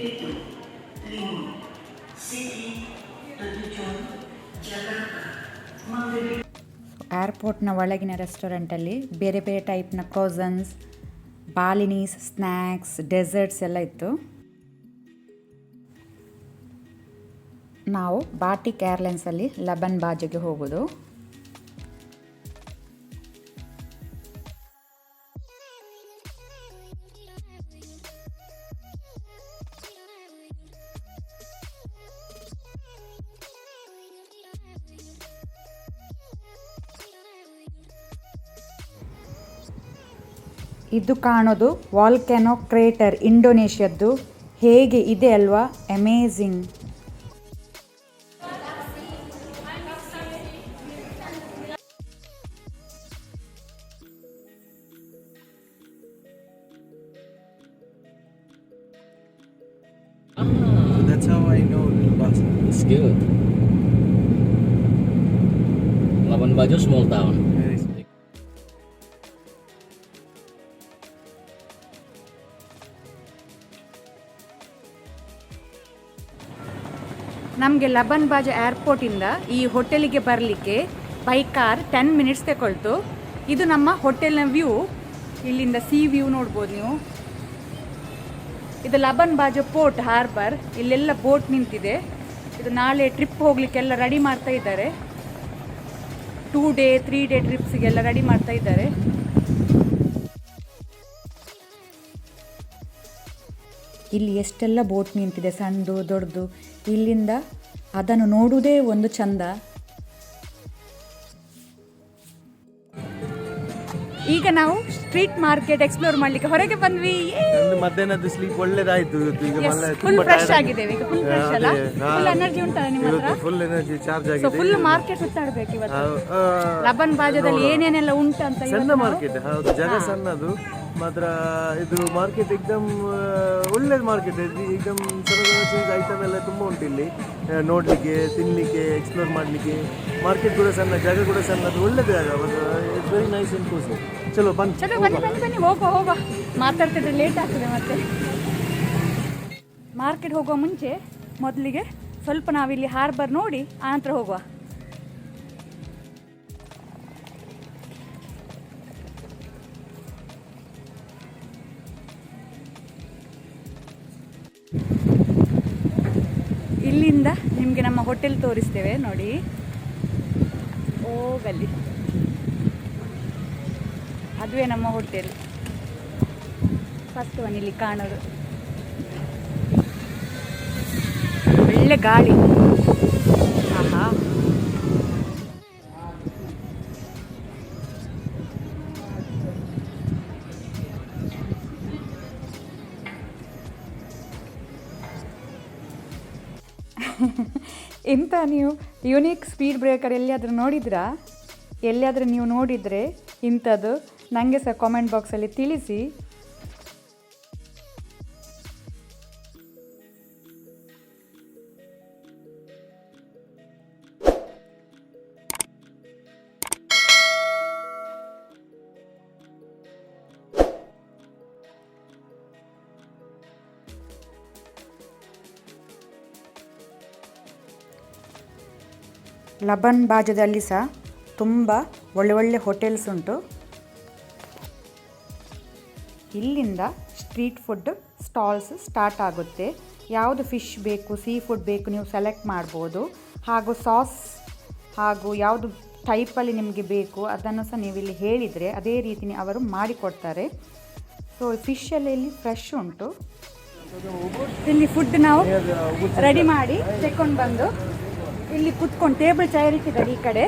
Itu Lima City Tujuan Jakarta. ಏರ್ಪೋರ್ಟ್ನ ಒಳಗಿನ ರೆಸ್ಟೋರೆಂಟಲ್ಲಿ ಬೇರೆ ಬೇರೆ ಟೈಪ್ನ ಕ್ರೋಸನ್ಸ್, ಬಾಲಿನೀಸ್, ಸ್ನ್ಯಾಕ್ಸ್, ಡೆಸರ್ಟ್ಸ್ ಎಲ್ಲ ಇತ್ತು. ನಾವು ಬಾಟಿಕ್ ಏರ್ಲೈನ್ಸಲ್ಲಿ ಲಬನ್ ಬಾಜಿಗೆ ಹೋಗೋದು. ಇದು ಕಾಣೋದು ವಾಲ್ಕ್ಯಾನೋ ಕ್ರೇಟರ್, ಇಂಡೋನೇಷ್ಯಾದ್ದು. ಹೇಗೆ ಇದೆ ಅಲ್ವಾ, amazing. That's how I know Lubasa. It's good. Labuan Bajo, small town. ನಮಗೆ ಲಬನ್ ಬಾಜ ಏರ್ಪೋರ್ಟಿಂದ ಈ ಹೋಟೆಲಿಗೆ ಬರಲಿಕ್ಕೆ ಬೈ ಕಾರ್ 10 ಮಿನಿಟ್ಸ್ ತಗೊಳ್ತು. ಇದು ನಮ್ಮ ಹೋಟೆಲ್ನ ವ್ಯೂ. ಇಲ್ಲಿಂದ ಸಿ ವ್ಯೂ ನೋಡ್ಬೋದು ನೀವು. ಇದು ಲಬನ್ ಬಾಜ ಪೋರ್ಟ್ ಹಾರ್ಬರ್. ಇಲ್ಲೆಲ್ಲ ಬೋಟ್ ನಿಂತಿದೆ. ಇದು ನಾಳೆ ಟ್ರಿಪ್ ಹೋಗ್ಲಿಕ್ಕೆಲ್ಲ ರೆಡಿ ಮಾಡ್ತಾ ಇದ್ದಾರೆ. 2 ಡೇ 3 ಡೇ ಟ್ರಿಪ್ಸಿಗೆಲ್ಲ ರೆಡಿ ಮಾಡ್ತಾ ಇದ್ದಾರೆ. ಇಲ್ಲಿ ಎಷ್ಟೆಲ್ಲ ಬೋಟ್ ನಿಂತಿದೆ, ಸಣ್ಣದು ದೊಡ್ಡದು. ಇಲ್ಲಿಂದ ಅದನ್ನು ನೋಡುವುದೇ ಒಂದು ಚಂದ. ಈಗ ನಾವು ಸ್ಟ್ರೀಟ್ ಮಾರ್ಕೆಟ್ ಎಕ್ಸ್ಪ್ಲೋರ್ ಮಾಡ್ಲಿಕ್ಕೆ ಹೊರಗೆ ಬಂದ್ವಿ. ಮಧ್ಯಾಹ್ನದ ಸ್ಲೀಪ್ ಒಳ್ಳೇದಾಯ್ತು. ಈಗ ಫುಲ್ ಫ್ರೆಶ್ ಆಗಿದ್ದೇವೆ. ಈಗ ಫುಲ್ ಫ್ರೆಶ್ ಅಲ್ಲ, ಫುಲ್ ಎನರ್ಜಿ ಉಂಟಲ್ಲ ನಿಮ್ಮ ಹತ್ರ? ಫುಲ್ ಎನರ್ಜಿ ಚಾರ್ಜ್ ಆಗಿದೆ. ಫುಲ್ ಮಾರ್ಕೆಟ್ ಸುತ್ತಾಡ್ಬೇಕು ಇವತ್ತು. ಲಬನ್ ಬಾಜದಲ್ಲಿ ಏನೇನೆಲ್ಲ ಉಂಟು ಅಂತ. ಸಣ್ಣ ಮಾರ್ಕೆಟ್, ಹೌದು, ಜಾಗ ಸಣ್ಣದು ಮಾತ್ರ. ಇದು ಮಾರ್ಕೆಟ್ ಎಕ್ದಮ್ ಒಳ್ಳೇದು ಮಾರ್ಕೆಟ್. ಎಕ್ದಮ್ ಚೀಸ್ ಐಟಮ್ ಎಲ್ಲ ತುಂಬ ಉಂಟು ಇಲ್ಲಿ ನೋಡ್ಲಿಕ್ಕೆ, ತಿನ್ಲಿಕ್ಕೆ, ಎಕ್ಸ್ಪ್ಲೋರ್ ಮಾಡ್ಲಿಕ್ಕೆ. ಮಾರ್ಕೆಟ್ ಕೂಡ ಸಣ್ಣ, ಜಾಗ ಕೂಡ ಸಣ್ಣದು, ಒಳ್ಳೆದು ಜಾಗ. It's very nice and cool. ಚಲೋ ಬನ್ನಿ ಹೋಗುವ. ಮಾತಾಡ್ತಿದ್ರೆ ಲೇಟ್ ಆಗ್ತದೆ ಮತ್ತೆ. ಮಾರ್ಕೆಟ್ ಹೋಗುವ ಮುಂಚೆ ಮೊದಲಿಗೆ ಸ್ವಲ್ಪ ನಾವಿಲ್ಲಿ ಹಾರ್ಬರ್ ನೋಡಿ ಆನಂತರ ಹೋಗುವ. ಇಲ್ಲಿಂದ ನಿಮಗೆ ನಮ್ಮ ಹೋಟೆಲ್ ತೋರಿಸ್ತೇವೆ ನೋಡಿ. ಗಲ್ಲಿ ಅದುವೇ ನಮ್ಮ ಹೋಟೆಲ್. ಫಸ್ಟ್ ಒನ್ ಇಲ್ಲಿ ಕಾಣೋದು. ಒಳ್ಳೆ ಗಾಳಿ. ಆಹಾ, ಎಂತ ನೀವು ಯುನೀಕ್ ಸ್ಪೀಡ್ ಬ್ರೇಕರ್ ಎಲ್ಲಿಯಾದರೂ ನೋಡಿದ್ರಾ? ಎಲ್ಲಿಯಾದರೂ ನೀವು ನೋಡಿದರೆ ಇಂಥದ್ದು ನನಗೆ ಸಹ ಕಾಮೆಂಟ್ ಬಾಕ್ಸಲ್ಲಿ ತಿಳಿಸಿ. ಲಬನ್ ಬಾಜದಲ್ಲಿ ಸಹ ತುಂಬ ಒಳ್ಳೆ ಹೋಟೆಲ್ಸ್ ಉಂಟು. ಇಲ್ಲಿಂದ ಸ್ಟ್ರೀಟ್ ಫುಡ್ ಸ್ಟಾಲ್ಸ್ ಸ್ಟಾರ್ಟ್ ಆಗುತ್ತೆ. ಯಾವುದು ಫಿಶ್ ಬೇಕು, ಸೀ ಫುಡ್ ಬೇಕು ನೀವು ಸೆಲೆಕ್ಟ್ ಮಾಡ್ಬೋದು. ಹಾಗೂ ಸಾಸ್ ಹಾಗೂ ಯಾವುದು ಟೈಪಲ್ಲಿ ನಿಮಗೆ ಬೇಕು ಅದನ್ನು ಸಹ ನೀವು ಇಲ್ಲಿ ಹೇಳಿದರೆ ಅದೇ ರೀತಿ ಅವರು ಮಾಡಿಕೊಡ್ತಾರೆ. ಸೊ ಫಿಶಲ್ಲಿ ಇಲ್ಲಿ ಫ್ರೆಶ್ ಉಂಟು. ಇಲ್ಲಿ ಫುಡ್ ನಾವು ರೆಡಿ ಮಾಡಿ ತೆಕ್ಕೊಂಡು ಬಂದು ಇಲ್ಲಿ ಕುತ್ಕೊಂಡು ಟೇಬಲ್ ಚೇರ್ ಇಟ್ಟಿದ್ದಾರೆ ಈ ಕಡೆ.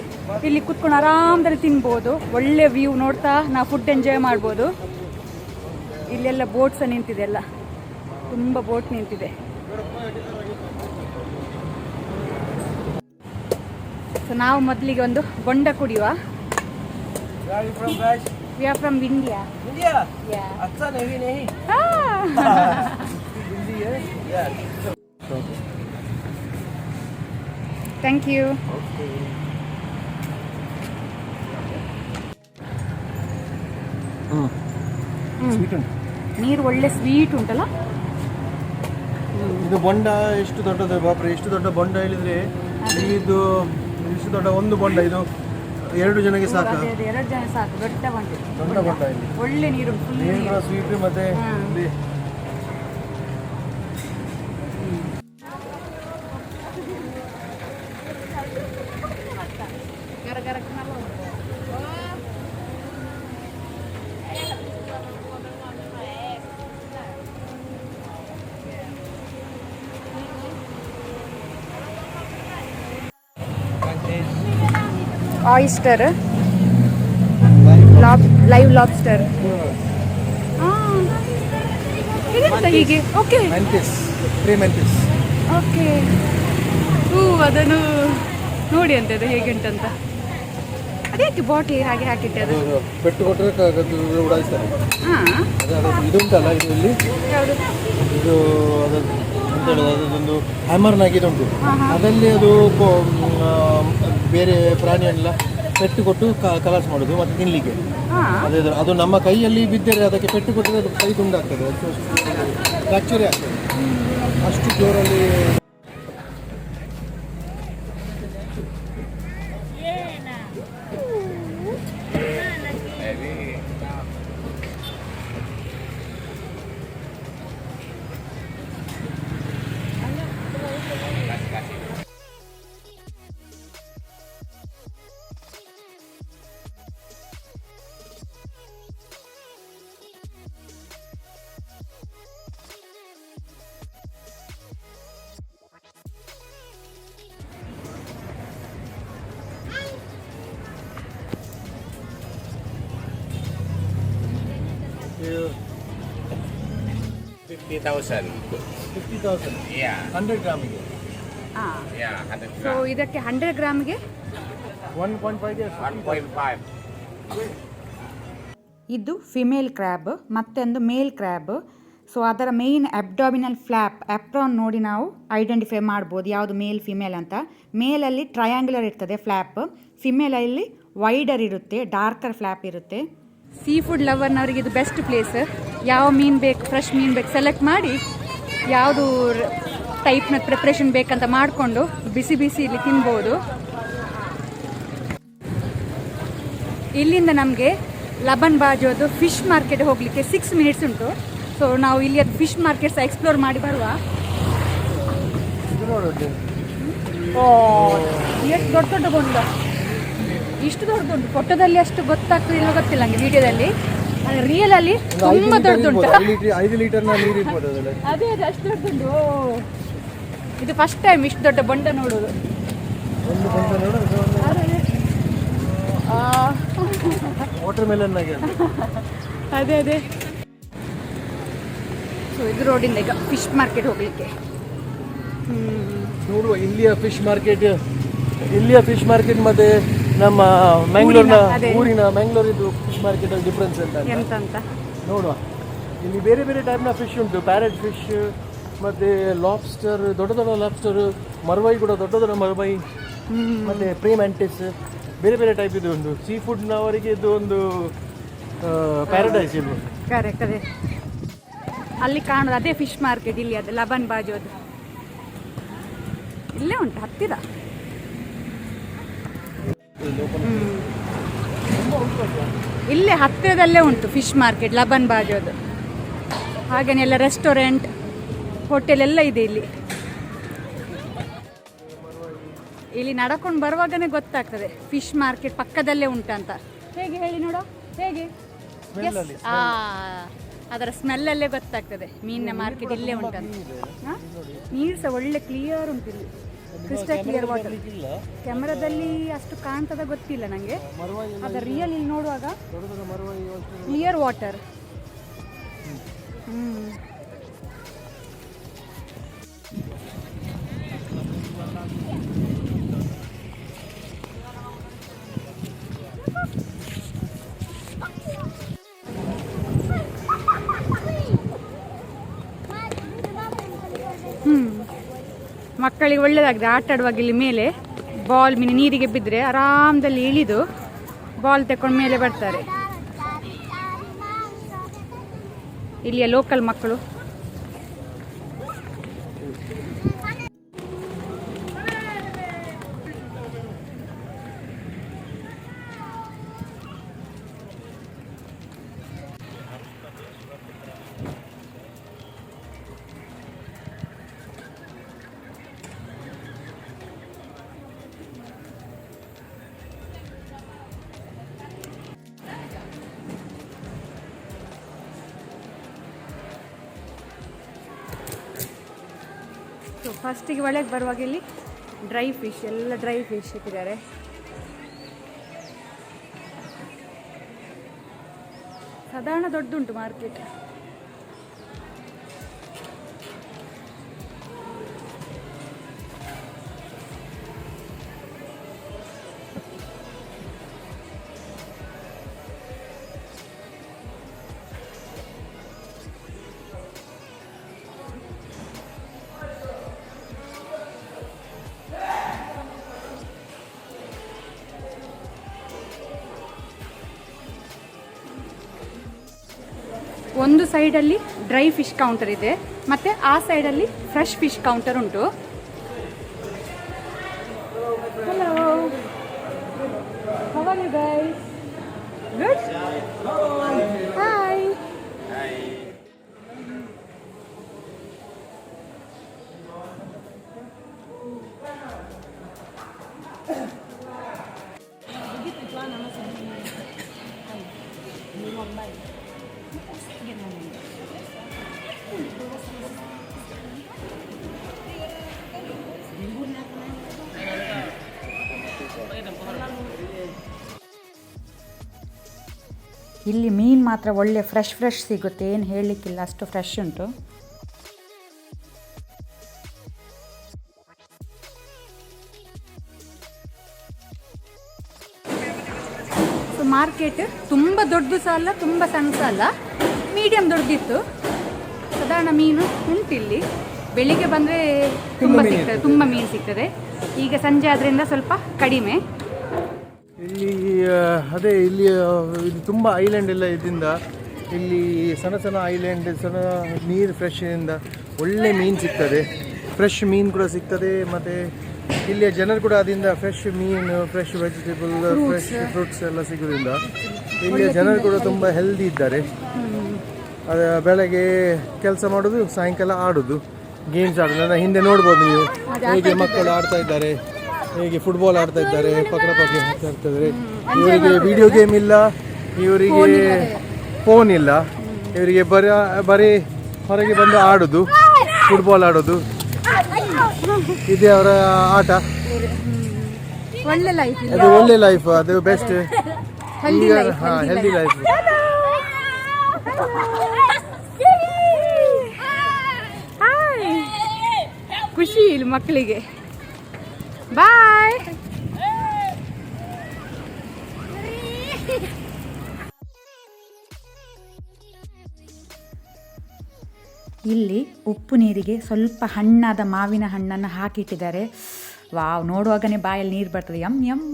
ಇಲ್ಲಿ ಕುತ್ಕೊಂಡು ಆರಾಮದಲ್ಲಿ ತಿನ್ಬೋದು. ಒಳ್ಳೆ ವ್ಯೂ ನೋಡ್ತಾ ನಾವು ಫುಡ್ ಎಂಜಾಯ್ ಮಾಡ್ಬೋದು. ಇಲ್ಲೆಲ್ಲ ಬೋಟ್ಸ್ ನಿಂತಿದೆ, ಎಲ್ಲ ತುಂಬ ಬೋಟ್ ನಿಂತಿದೆ. ಸೊ ನಾವು ಮೊದಲಿಗೆ ಒಂದು ಬೊಂಡ ಕುಡಿಯುವ. We are from India. Thank you. Okay. Sweet one. ನೀರು ಒಳ್ಳೆ ಸ್ವೀಟ್ ಉಂಟಲ್ಲ. ಇದು ಬೊಂಡ ಎಷ್ಟು ದೊಡ್ಡದು ಬಾಪ್ರೆ, ಎಷ್ಟು ದೊಡ್ಡ ಬೊಂಡ ಹೇಳಿದ್ರೆ ಇಲ್ಲಿದ್ದು ಇಷ್ಟು ದೊಡ್ಡ ಒಂದು ಬೊಂಡ ಇದು 2 ಜನಕ್ಕೆ ಸಾಕು. 2 ಜನ ಸಾಕು. ದೊಡ್ಡ ಬೊಂಡ, ದೊಡ್ಡ ಬೊಂಡ ಇಲ್ಲಿ ಒಳ್ಳೆ ನೀರು, ನೀರು ಸ್ವೀಟ್ ಮತ್ತೆ ಆಯಿಸ್ಟರ್, ಲೈವ್ ಲಾಬ್ಸ್ಟರ್. ಇದೆಂತ ಹೀಗೆ? Okay okay. ಅದನ್ನು ನೋಡಿ ಅಂತ ಇದು ಹೇಗೆ ಉಂಟಂತ. ಅದೇಕೆ ಬಾಟಿ ಹಾಗೆ ಹಾಕಿಟ್ಟದು? ಪೆಟ್ಟು ಕೊಟ್ಟರೆ ಉಡಾಯಿಸ್ತಾರೆ. ಇದು ಉಂಟಲ್ಲ, ಇದು ಇಲ್ಲಿ ಯಾವುದು ಇದು ಅದೊಂದು ಹ್ಯಾಮರ್ನಾಗಿದೆ ಉಂಟು. ಅದಲ್ಲಿ ಅದು ಬೇರೆ ಪ್ರಾಣಿಯನ್ನೆಲ್ಲ ಪೆಟ್ಟು ಕೊಟ್ಟು ಕಲಾಸ್ ಮಾಡೋದು ಮತ್ತು ತಿನ್ನಲಿಕ್ಕೆ. ಅದೇ ಅದು ನಮ್ಮ ಕೈಯಲ್ಲಿ ಬಿದ್ದರೆ ಅದಕ್ಕೆ ಪೆಟ್ಟು ಕೊಟ್ಟರೆ ಅದು ಕೈ ತುಂಡಾಗ್ತದೆ, ಫ್ರ್ಯಾಕ್ಚರೇ ಆಗ್ತದೆ ಅಷ್ಟು ಜೋರಲ್ಲಿ. $50,000. 50,000. Yeah. 100 ಗ್ರಾಮಿಗೆ. Yeah, 100 so gram. ಇದಕ್ಕೆ 100 ಗ್ರಾಮ್ಗೆ 1.5 1.5. ಇದು ಫಿಮೇಲ್ ಕ್ರ್ಯಾಬ್, ಮತ್ತೊಂದು ಮೇಲ್ ಕ್ರ್ಯಾಬ್. ಸೊ ಅದರ ಮೇಯ್ನ್ ಅಬ್ಡಾಮಿನಲ್ ಫ್ಲ್ಯಾಪ್, ಆಪ್ರಾನ್ ನೋಡಿ ನಾವು ಐಡೆಂಟಿಫೈ ಮಾಡ್ಬೋದು ಯಾವುದು ಮೇಲ್ ಫಿಮೇಲ್ ಅಂತ. ಮೇಲಲ್ಲಿ ಟ್ರಯಾಂಗ್ಯುಲರ್ ಇರ್ತದೆ ಫ್ಲ್ಯಾಪ್, ಫಿಮೇಲಲ್ಲಿ ವೈಡರ್ ಇರುತ್ತೆ, ಡಾರ್ಕರ್ ಫ್ಲ್ಯಾಪ್ ಇರುತ್ತೆ. ಸೀ ಫುಡ್ ಲವರ್ನವರಿಗೆ ಇದು ಬೆಸ್ಟ್ ಪ್ಲೇಸ್. ಯಾವ ಮೀನು ಬೇಕು, ಫ್ರೆಶ್ ಮೀನು ಬೇಕು ಸೆಲೆಕ್ಟ್ ಮಾಡಿ ಯಾವುದು ಟೈಪ್ನ ಪ್ರಿಪ್ರೇಷನ್ ಬೇಕಂತ ಮಾಡಿಕೊಂಡು ಬಿಸಿ ಬಿಸಿ ಇಲ್ಲಿ ತಿನ್ಬೋದು. ಇಲ್ಲಿಂದ ನಮಗೆ ಲಬನ್ ಬಾಜೋದು ಫಿಶ್ ಮಾರ್ಕೆಟ್ ಹೋಗಲಿಕ್ಕೆ 6 ಮಿನಿಟ್ಸ್ ಉಂಟು. ಸೊ ನಾವು ಇಲ್ಲಿ ಅದು ಫಿಶ್ ಮಾರ್ಕೆಟ್ ಸಹ ಎಕ್ಸ್ಪ್ಲೋರ್ ಮಾಡಿ ಬರುವ. ಎಷ್ಟು ದೊಡ್ಡ ದೊಡ್ಡ ಬೊಂಡ, ಇಷ್ಟು ದೊಡ್ಡದುಂಟು. ಫೋಟೋದಲ್ಲಿ ಅಷ್ಟು ಗೊತ್ತಾಗ್ತದಿಲ್ಲ ಗೊತ್ತಿಲ್ಲ ನನಗೆ, ವಿಡಿಯೋದಲ್ಲಿ. ಆದರೆ ರಿಯಲಲ್ಲಿ ತುಂಬ ದೊಡ್ಡದುಂಟು. 5 ಲೀಟರ್ನ ನೀರು ಇರ್ಬೋದು ಅದರಲ್ಲಿ. ಅದೇ ಅಷ್ಟು ದೊಡ್ಡದುಂಟು. ಇದು ಫಸ್ಟ್ ಟೈಮ್ ಇಷ್ಟು ದೊಡ್ಡ ಬೊಂಡ ನೋಡೋದು. ಒಂದು ಬೊಂಡ ನೋಡು, ವಾಟರ್ ಮೆಲನ್ ಆಗಿ. ಅದೇ ಅದೇ. ಸೊ ಇದು ರೋಡಿಂದ ಈಗ ಫಿಶ್ ಮಾರ್ಕೆಟ್ ಹೋಗಲಿಕ್ಕೆ ನೋಡುವ. ಇಲ್ಲಿಯ ಫಿಶ್ ಮಾರ್ಕೆಟ್ ಮತ್ತೆ ನಮ್ಮ ಮ್ಯಾಂಗ್ಳೂರ್ನ ಊರಿನ ಮ್ಯಾಂಗ್ಳೂರಿದ್ದು ಫಿಶ್ ಮಾರ್ಕೆಟ್ ಡಿಫ್ರೆನ್ಸ್ ಎಂತ ನೋಡುವ. ಇಲ್ಲಿ ಬೇರೆ ಬೇರೆ ಟೈಪ್ನ ಫಿಶ್ ಉಂಟು. ಪ್ಯಾರೆಟ್ ಫಿಶ್ ಮತ್ತೆ ಲಾಬ್ಸ್ಟರ್, ದೊಡ್ಡ ದೊಡ್ಡ ಲಾಬ್ಸ್ಟರ್, ಮರ್ವೈ ಕೂಡ ದೊಡ್ಡ ದೊಡ್ಡ ಮರ್ವೈ, ಮತ್ತೆ ಪ್ರೇ ಮ್ಯಾಂಟಿಸ್, ಬೇರೆ ಬೇರೆ ಟೈಪ್ ಇದು ಉಂಟು. ಸೀ ಫುಡ್ನವರಿಗೆ ಇದು ಒಂದು ಪ್ಯಾರಡೈಸ್ ಇದು. ಕರೆಕ್ಟ್. ಅದೇ ಅಲ್ಲಿ ಕಾಣೋದು ಅದೇ ಫಿಶ್ ಮಾರ್ಕೆಟ್. ಇಲ್ಲಿ ಅದು ಲಬನ್ ಬಾಜೋದು ಇಲ್ಲೇ ಉಂಟು ಹತ್ತಿರ. ಇಲ್ಲೇ ಹತ್ತಿರದಲ್ಲೇ ಉಂಟು ಫಿಶ್ ಮಾರ್ಕೆಟ್ ಲಬನ್ ಬಾಜೋದು. ಹಾಗೆಯೇ ಎಲ್ಲ ರೆಸ್ಟೋರೆಂಟ್, ಹೋಟೆಲ್ ಎಲ್ಲ ಇದೆ ಇಲ್ಲಿ. ಇಲ್ಲಿ ನಡ್ಕೊಂಡು ಬರುವಾಗನೇ ಗೊತ್ತಾಗ್ತದೆ ಫಿಶ್ ಮಾರ್ಕೆಟ್ ಪಕ್ಕದಲ್ಲೇ ಉಂಟಂತ. ಹೇಗೆ ಹೇಳಿ ನೋಡೋ, ಹೇಗೆ ಅದರ ಸ್ಮೆಲ್ಲಲ್ಲೇ ಗೊತ್ತಾಗ್ತದೆ ಮೀನಿನ ಮಾರ್ಕೆಟ್ ಇಲ್ಲೇ ಉಂಟಂತ. ನೀರು ಸಹ ಒಳ್ಳೆ ಕ್ಲಿಯರ್ ಉಂಟು ಇಲ್ಲಿ, ಕ್ರಿಸ್ಟಲ್ ಕ್ಲಿಯರ್ ವಾಟರ್. ಕ್ಯಾಮರಾದಲ್ಲಿ ಅಷ್ಟು ಕಾಣ್ತದ ಗೊತ್ತಿಲ್ಲ ನನಗೆ, ಅದರ ರಿಯಲ್ ಇಲ್ಲಿ ನೋಡುವಾಗ ಕ್ಲಿಯರ್ ವಾಟರ್. ಮಕ್ಕಳಿಗೆ ಒಳ್ಳೆಯದಾಗಿದೆ ಆಟ ಆಡುವಾಗ. ಇಲ್ಲಿ ಮೇಲೆ ಬಾಲ್ ಮೀನು ನೀರಿಗೆ ಬಿದ್ದರೆ ಆರಾಮದಲ್ಲಿ ಇಳಿದು ಬಾಲ್ ತಗೊಂಡು ಮೇಲೆ ಬರ್ತಾರೆ. ಇಲ್ಲಿಯ ಲೋಕಲ್ ಮಕ್ಕಳು. ಸೊ ಫಸ್ಟಿಗೆ ಒಳಗೆ ಬರುವಾಗ ಇಲ್ಲಿ ಡ್ರೈ ಫಿಶ್, ಎಲ್ಲ ಡ್ರೈ ಫಿಶ್ ಇಟ್ಟಿದ್ದಾರೆ. ಸಾಧಾರಣ ದೊಡ್ಡುಂಟು ಮಾರ್ಕೆಟ್. ಒಂದು ಸೈಡಲ್ಲಿ ಡ್ರೈ ಫಿಶ್ ಕೌಂಟರ್ ಇದೆ, ಮತ್ತು ಆ ಸೈಡಲ್ಲಿ ಫ್ರೆಶ್ ಫಿಶ್ ಕೌಂಟರ್ ಉಂಟು. Hello, how are you guys? Good. Hi. ಇಲ್ಲಿ ಮೀನು ಮಾತ್ರ ಒಳ್ಳೆ ಫ್ರೆಶ್ ಸಿಗುತ್ತೆ, ಏನು ಹೇಳಲಿಕ್ಕಿಲ್ಲ, ಅಷ್ಟು ಫ್ರೆಶ್ ಉಂಟು. ಸೊ ಮಾರ್ಕೆಟ್ ತುಂಬ ದೊಡ್ಡದು ಸಹ ಅಲ್ಲ, ತುಂಬ ಸಣ್ಣ ಸಹ ಅಲ್ಲ, ಮೀಡಿಯಮ್ ದೊಡ್ಡದಿತ್ತು. ಸಾಧಾರಣ ಮೀನು ಉಂಟಿಲ್ಲಿ. ಬೆಳಿಗ್ಗೆ ಬಂದರೆ ತುಂಬ ಮೀನು ಸಿಗ್ತದೆ. ಈಗ ಸಂಜೆ ಆದ್ರಿಂದ ಸ್ವಲ್ಪ ಕಡಿಮೆ. ಇಲ್ಲಿ ಇದು ತುಂಬ ಐಲ್ಯಾಂಡ್ ಎಲ್ಲ ಇದರಿಂದ ಇಲ್ಲಿ ಸಣ್ಣ ಐಲ್ಯಾಂಡ್, ಸಣ್ಣ ನೀರು ಫ್ರೆಶ್ನಿಂದ ಒಳ್ಳೆ ಮೀನು ಸಿಗ್ತದೆ, ಫ್ರೆಶ್ ಮೀನು ಕೂಡ ಸಿಗ್ತದೆ. ಮತ್ತು ಇಲ್ಲಿಯ ಜನರು ಕೂಡ ಅದರಿಂದ ಫ್ರೆಶ್ ಮೀನು, ಫ್ರೆಶ್ ವೆಜಿಟೇಬಲ್, ಫ್ರೆಶ್ ಫ್ರೂಟ್ಸ್ ಎಲ್ಲ ಸಿಗೋದ್ರಿಂದ ಇಲ್ಲಿಯ ಜನರು ಕೂಡ ತುಂಬ ಹೆಲ್ದಿ ಇದ್ದಾರೆ. ಬೆಳಗ್ಗೆ ಕೆಲಸ ಮಾಡೋದು, ಸಾಯಂಕಾಲ ಆಡೋದು, ಗೇಮ್ಸ್ ಆಡೋದು. ನಾನು ಹಿಂದೆ ನೋಡ್ಬೋದು ನೀವು ಹೇಗೆ ಮಕ್ಕಳು ಆಡ್ತಾ ಇದ್ದಾರೆ, ಹೇಗೆ ಫುಟ್ಬಾಲ್ ಆಡ್ತಾ ಇದ್ದಾರೆ, ಪಕಡಪಕ್ಕಿ ಆಡ್ತಾ ಇರ್ತಾರೆ. ಇವರಿಗೆ ವಿಡಿಯೋ ಗೇಮ್ ಇಲ್ಲ, ಇವರಿಗೆ ಫೋನ್ ಇಲ್ಲ, ಇವರಿಗೆ ಬರೀ ಹೊರಗೆ ಬಂದು ಆಡೋದು, ಫುಟ್ಬಾಲ್ ಆಡೋದು, ಇದೇ ಅವರ ಆಟ. ಅದು ಒಳ್ಳೆ ಲೈಫ್, ಅದು ಬೆಸ್ಟ್. ಈಗ ಹೆಲ್ದಿ ಲೈಫ್. ಖುಷಿ ಇಲ್ಲಿ ಮಕ್ಕಳಿಗೆ. ಬಾಯ್. ಇಲ್ಲಿ ಉಪ್ಪು ನೀರಿಗೆ ಸ್ವಲ್ಪ ಹಣ್ಣಾದ ಮಾವಿನ ಹಣ್ಣನ್ನು ಹಾಕಿಟ್ಟಿದ್ದಾರೆ. ವಾವ್, ನೋಡುವಾಗನೇ ಬಾಯಲ್ಲಿ ನೀರು ಬರ್ತದೆ. Yum yum.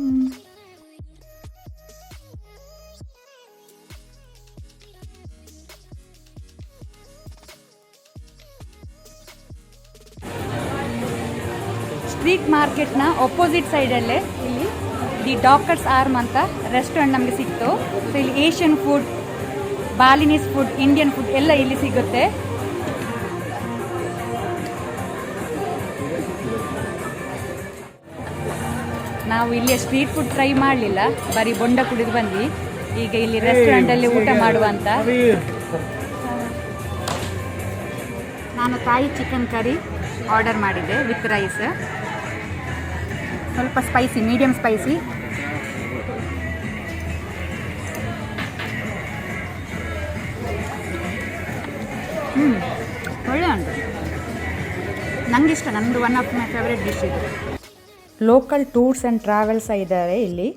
ಸ್ಟ್ರೀಟ್ ಮಾರ್ಕೆಟ್ನ ಅಪೋಸಿಟ್ ಸೈಡಲ್ಲೇ ಇಲ್ಲಿ ದಿ ಡಾಕ್ಟರ್ಸ್ ಆರ್ಮ್ ಅಂತ ರೆಸ್ಟೋರೆಂಟ್ ನಮಗೆ ಸಿಕ್ತು. ಸೊ ಇಲ್ಲಿ Asian food, Balinese food, Indian food ಎಲ್ಲ ಇಲ್ಲಿ ಸಿಗುತ್ತೆ. ನಾವು ಇಲ್ಲಿಯ ಸ್ಟ್ರೀಟ್ ಫುಡ್ ಟ್ರೈ ಮಾಡಲಿಲ್ಲ, ಬರೀ ಬೊಂಡ ಕುಡಿದು ಬಂದ್ವಿ. ಈಗ ಇಲ್ಲಿ ರೆಸ್ಟೋರೆಂಟಲ್ಲಿ ಊಟ ಮಾಡುವ ಅಂತ. ನಾನು ತಾಯಿ ಚಿಕನ್ ಕರಿ ಆರ್ಡರ್ ಮಾಡಿದ್ದೆ ವಿತ್ ರೈಸ್. ಸ್ವಲ್ಪ ಸ್ಪೈಸಿ, ಮೀಡಿಯಮ್ ಸ್ಪೈಸಿ. ಒಳ್ಳೆ ಉಂಟು, ನನಗಿಷ್ಟ. ನನ್ನದು one of my favourite dish ಇದು. ಲೋಕಲ್ ಟೂರ್ಸ್ ಆ್ಯಂಡ್ ಟ್ರಾವೆಲ್ಸ್ ಇದ್ದಾರೆ ಇಲ್ಲಿ.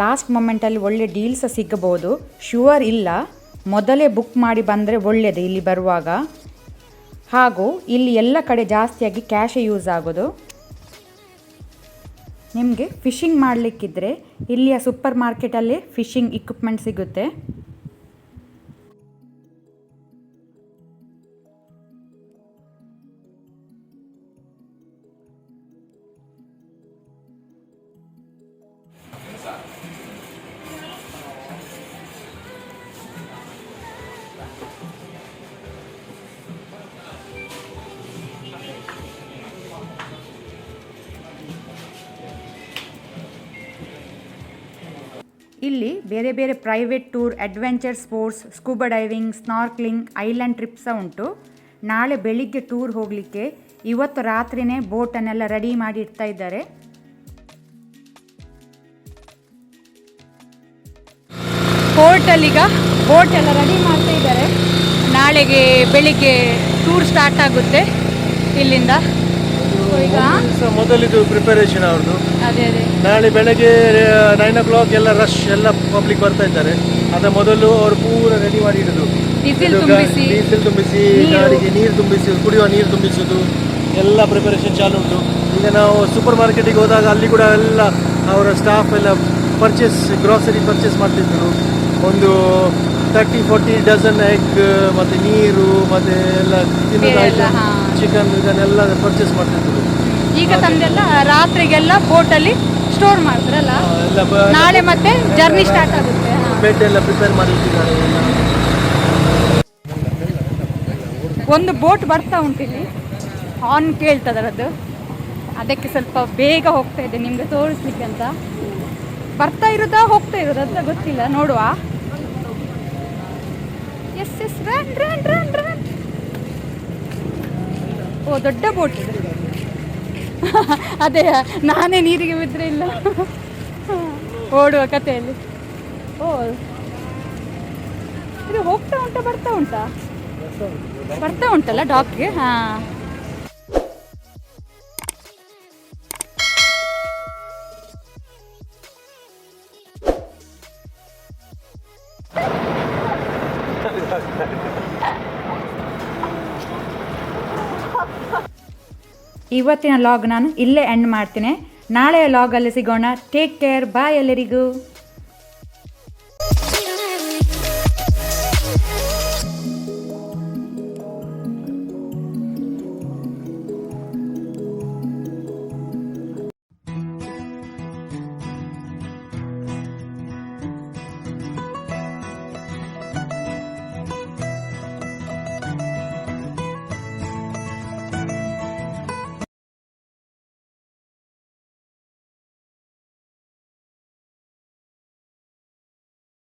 ಲಾಸ್ಟ್ ಮೊಮೆಂಟಲ್ಲಿ ಒಳ್ಳೆ ಡೀಲ್ಸ್ ಸಿಗಬಹುದು. ಶ್ಯೂರ್ ಇಲ್ಲ, ಮೊದಲೇ ಬುಕ್ ಮಾಡಿ ಬಂದರೆ ಒಳ್ಳೆಯದು ಇಲ್ಲಿ ಬರುವಾಗ. ಹಾಗೂ ಇಲ್ಲಿ ಎಲ್ಲ ಕಡೆ ಜಾಸ್ತಿಯಾಗಿ ಕ್ಯಾಶೇ ಯೂಸ್ ಆಗೋದು. ನಿಮಗೆ ಫಿಶಿಂಗ್ ಮಾಡಲಿಕ್ಕಿದ್ರೆ ಇಲ್ಲಿಯ ಸೂಪರ್ ಮಾರ್ಕೆಟಲ್ಲೇ ಫಿಶಿಂಗ್ ಇಕ್ವಿಪ್ಮೆಂಟ್ ಸಿಗುತ್ತೆ. ಇಲ್ಲಿ ಬೇರೆ ಬೇರೆ private tour, adventure sports, scuba diving, snorkelling, island trip ಸಹ ಉಂಟು. ನಾಳೆ ಬೆಳಿಗ್ಗೆ ಟೂರ್ ಹೋಗಲಿಕ್ಕೆ ಇವತ್ತು ರಾತ್ರಿನೇ ಬೋಟನ್ನೆಲ್ಲ ರೆಡಿ ಮಾಡಿ ಇಡ್ತಾ ಇದ್ದಾರೆ. ಪೋರ್ಟಲ್ಲೀಗ ಬೋಟ್ ಎಲ್ಲ ರೆಡಿ ಮಾಡ್ತಾ ಇದ್ದಾರೆ. ನಾಳೆಗೆ ಬೆಳಿಗ್ಗೆ ಟೂರ್ ಸ್ಟಾರ್ಟ್ ಆಗುತ್ತೆ ಇಲ್ಲಿಂದ. ಈಗ ಮೊದಲಿದು ಪ್ರಿಪರೇಷನ್ ಅವ್ರದ್ದು. ಅದೇ ಅದೇ ನಾಳೆ ಬೆಳಗ್ಗೆ 9 o'clock ಎಲ್ಲ ರಶ್ ಎಲ್ಲ ಪಬ್ಲಿಕ್ ಬರ್ತಾ ಇದ್ದಾರೆ. ಅದ ಮೊದಲು ಅವರು ಪೂರ ರೆಡಿ ಮಾಡಿ ಇಡುದು. ಡೀಸೆಲ್ ತುಂಬಿಸಿ, ಗಾಡಿಗೆ ನೀರು ತುಂಬಿಸಿ, ಕುಡಿಯುವ ನೀರು ತುಂಬಿಸುದು ಎಲ್ಲ ಪ್ರಿಪರೇಷನ್ ಚಾಲು ಉಂಟು. ಈಗ ನಾವು ಸೂಪರ್ ಮಾರ್ಕೆಟಿಗೆ ಹೋದಾಗ ಅಲ್ಲಿ ಕೂಡ ಎಲ್ಲ ಅವರ ಸ್ಟಾಫ್ ಎಲ್ಲ ಗ್ರಾಸರಿ ಪರ್ಚೇಸ್ ಮಾಡ್ತಿದ್ರು. ಒಂದು 30-40 ಡಜನ್ ಎಗ್ ಮತ್ತೆ ನೀರು ಮತ್ತೆ ಎಲ್ಲ ತಿನ್ನೋದು ಐಟಮ್, ಚಿಕನ್ ಇದನ್ನೆಲ್ಲ ಪರ್ಚೇಸ್ ಮಾಡ್ತಿದ್ರು. ಈಗ ತಂದೆಲ್ಲ ರಾತ್ರಿಗೆಲ್ಲ ಬೋಟಲ್ಲಿ ಸ್ಟೋರ್ ಮಾಡ್ತಾರಲ್ಲ, ನಾಳೆ ಮತ್ತೆ ಜರ್ನಿ ಸ್ಟಾರ್ಟ್ ಆಗುತ್ತೆ. ಬೆಡ್ ಎಲ್ಲ ಪ್ರಿಪೇರ್ ಮಾಡಿಟ್ಟಿದ್ದಾರೆ. ಒಂದು ಬೋಟ್ ಬರ್ತಾ ಉಂಟಿಲ್ಲಿ, ಹಾರ್ನ್ ಕೇಳ್ತದರದ್ದು. ಅದಕ್ಕೆ ಸ್ವಲ್ಪ ಬೇಗ ಹೋಗ್ತಾ ಇದೆ ನಿಮ್ಗೆ ತೋರಿಸ್ಲಿಕ್ಕೆ ಅಂತ. ಬರ್ತಾ ಇರೋದಾ ಹೋಗ್ತಾ ಇರೋದು ಅಂತ ಗೊತ್ತಿಲ್ಲ, ನೋಡುವ. Yes yes run run run run. Oh ದೊಡ್ಡ ಬೋಟ್ ಇದೆ. ಅದೇ ನಾನೇ ನೀರಿಗೆ ಬಿದ್ದರೆ ಇಲ್ಲ ಓಡುವ ಕಥೆಯಲ್ಲಿ. ಓ ಇದು ಹೋಗ್ತಾ ಉಂಟಾ ಬರ್ತಾ ಉಂಟಾ? ಬರ್ತಾ ಉಂಟಲ್ಲ ಡಾಕ್ಗೆ. ಹಾಂ, ಇವತ್ತಿನ ಲಾಗ್ ನಾನು ಇಲ್ಲೇ ಎಂಡ್ ಮಾಡ್ತೀನಿ. ನಾಳೆಯ ಲಾಗಲ್ಲಿ ಸಿಗೋಣ. ಟೇಕ್ ಕೇರ್, ಬಾಯ್ ಎಲ್ಲರಿಗೂ.